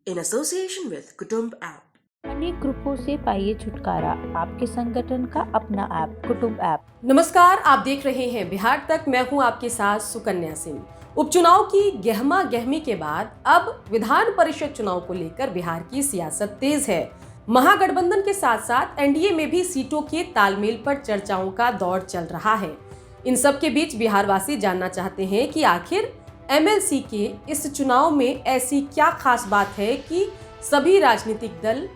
in association with Kutumb app. अनेक ग्रुपों से पाइए छुटकारा, आपके संगठन का अपना ऐप कुटुंब ऐप। नमस्कार, आप देख रहे हैं बिहार तक। मैं हूं आपके साथ सुकन्या सिंह। उपचुनाव की गहमा गहमी के बाद अब विधान परिषद चुनाव को लेकर बिहार की सियासत तेज है। महागठबंधन के साथ साथ एनडीए में भी सीटों के तालमेल पर चर्चाओं का दौर चल रहा है। इन सब के बीच बिहार वासी जानना चाहते हैं कि आखिर एमएलसी के इस चुनाव में ऐसी क्या खास बात है कि सभी राजनीतिक दल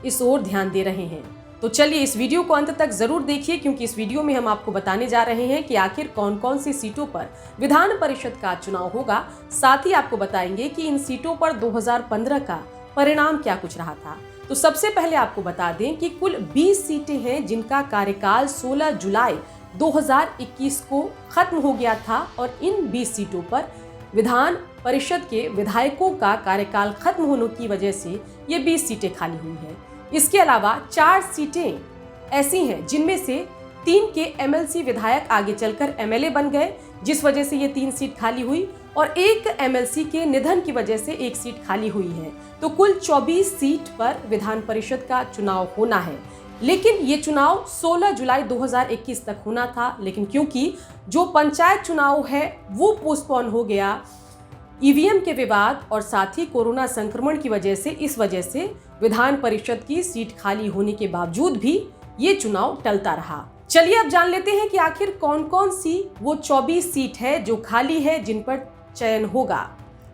इस ओर ध्यान दे रहे हैं। तो चलिए इस वीडियो को अंत तक जरूर देखिए, क्योंकि इस वीडियो में हम आपको बताने जा रहे हैं कि आखिर कौन कौन सी सीटों पर विधान परिषद का चुनाव होगा। साथ ही आपको बताएंगे कि इन सीटों पर 2015 का परिणाम क्या कुछ रहा था। तो सबसे पहले आपको बता दें कि कुल 20 सीटें हैं जिनका कार्यकाल 16 जुलाई 2021 को खत्म हो गया था और इन 20 सीटों पर विधान परिषद के विधायकों का कार्यकाल खत्म होने की वजह से ये 20 सीटें खाली हुई हैं। इसके अलावा 4 सीटें ऐसी हैं जिनमें से 3 के एमएलसी विधायक आगे चलकर एमएलए बन गए, जिस वजह से ये 3 सीट खाली हुई, और एक एमएलसी के निधन की वजह से 1 सीट खाली हुई है। तो कुल 24 सीट पर विधान परिषद का चुनाव होना है। लेकिन ये चुनाव 16 जुलाई 2021 तक होना था, लेकिन क्योंकि जो पंचायत चुनाव है वो पोस्टपोन हो गया ईवीएम के विवाद और साथ ही कोरोना संक्रमण की वजह से, इस वजह से विधान परिषद की सीट खाली होने के बावजूद भी ये चुनाव टलता रहा। चलिए अब जान लेते हैं कि आखिर कौन कौन सी वो 24 सीट है जो खाली है, जिन पर चयन होगा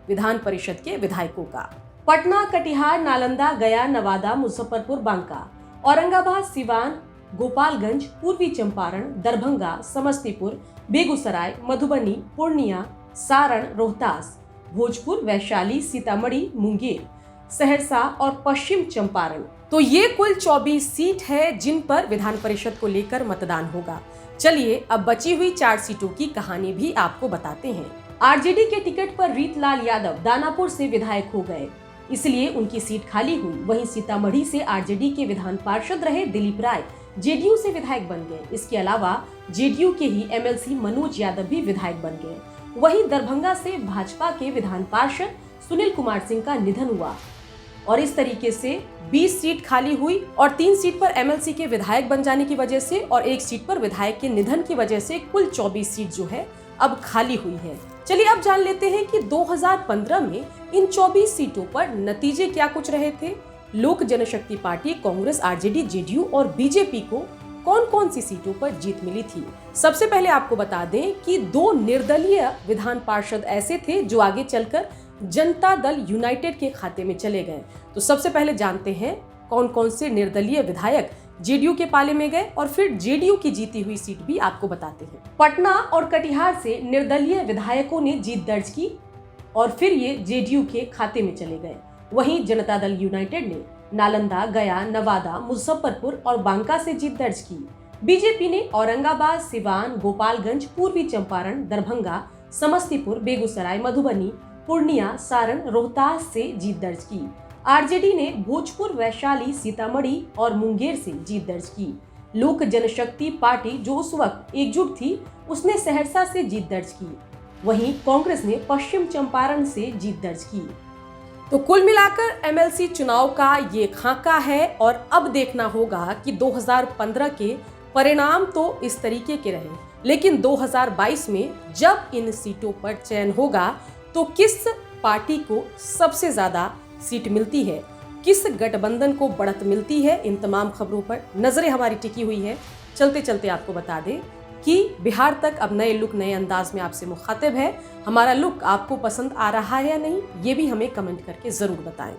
विधान परिषद के विधायकों का। पटना, कटिहार, नालंदा, गया, नवादा, मुजफ्फरपुर, बांका, औरंगाबाद, सिवान, गोपालगंज, पूर्वी चंपारण, दरभंगा, समस्तीपुर, बेगूसराय, मधुबनी, पूर्णिया, सारण, रोहतास, भोजपुर, वैशाली, सीतामढ़ी, मुंगेर, सहरसा और पश्चिम चंपारण। तो ये कुल 24 सीट है जिन पर विधान परिषद को लेकर मतदान होगा। चलिए अब बची हुई 4 सीटों की कहानी भी आपको बताते हैं। आरजेडी के टिकट पर रीतलाल यादव दानापुर से विधायक हो गए, इसलिए उनकी सीट खाली हुई। वहीं सीतामढ़ी से आरजेडी के विधान पार्षद रहे दिलीप राय जेडीयू से विधायक बन गए। इसके अलावा जेडीयू के ही एमएलसी मनोज यादव भी विधायक बन गए। वहीं दरभंगा से भाजपा के विधान पार्षद सुनील कुमार सिंह का निधन हुआ और इस तरीके से 20 सीट खाली हुई और 3 सीट पर एमएलसी के विधायक बन जाने की वजह से और 1 सीट पर विधायक के निधन की वजह से कुल 24 सीट जो है अब खाली हुई है। चलिए अब जान लेते हैं कि 2015 में इन 24 सीटों पर नतीजे क्या कुछ रहे थे। लोक जनशक्ति पार्टी, कांग्रेस, आरजेडी, जेडीयू और बीजेपी को कौन कौन सी सीटों पर जीत मिली थी। सबसे पहले आपको बता दें कि 2 निर्दलीय विधान पार्षद ऐसे थे जो आगे चलकर जनता दल यूनाइटेड के खाते में चले गए। तो सबसे पहले जानते हैं कौन कौन से निर्दलीय विधायक जेडीयू के पाले में गए और फिर जेडीयू की जीती हुई सीट भी आपको बताते हैं। पटना और कटिहार से निर्दलीय विधायकों ने जीत दर्ज की और फिर ये जेडीयू के खाते में चले गए। वहीं जनता दल यूनाइटेड ने नालंदा, गया, नवादा, मुजफ्फरपुर और बांका से जीत दर्ज की। बीजेपी ने औरंगाबाद, सिवान, गोपालगंज, पूर्वी चंपारण, दरभंगा, समस्तीपुर, बेगूसराय, मधुबनी, पूर्णिया, सारण, रोहतास से जीत दर्ज की। आरजेडी ने भोजपुर, वैशाली, सीतामढ़ी और मुंगेर से जीत दर्ज की। लोक जनशक्ति पार्टी जो उस वक्त एकजुट थी, उसने सहरसा से जीत दर्ज की। वहीं कांग्रेस ने पश्चिम चंपारण से जीत दर्ज की। तो कुल मिलाकर एमएलसी चुनाव का ये खाका है और अब देखना होगा कि 2015 के परिणाम तो इस तरीके के रहे, लेकिन 2022 में जब इन सीटों पर चयन होगा तो किस पार्टी को सबसे ज्यादा सीट मिलती है, किस गठबंधन को बढ़त मिलती है, इन तमाम खबरों पर नजरें हमारी टिकी हुई है। चलते चलते आपको बता दें कि बिहार तक अब नए लुक, नए अंदाज में आपसे मुखातिब है। हमारा लुक आपको पसंद आ रहा है या नहीं, ये भी हमें कमेंट करके जरूर बताएं।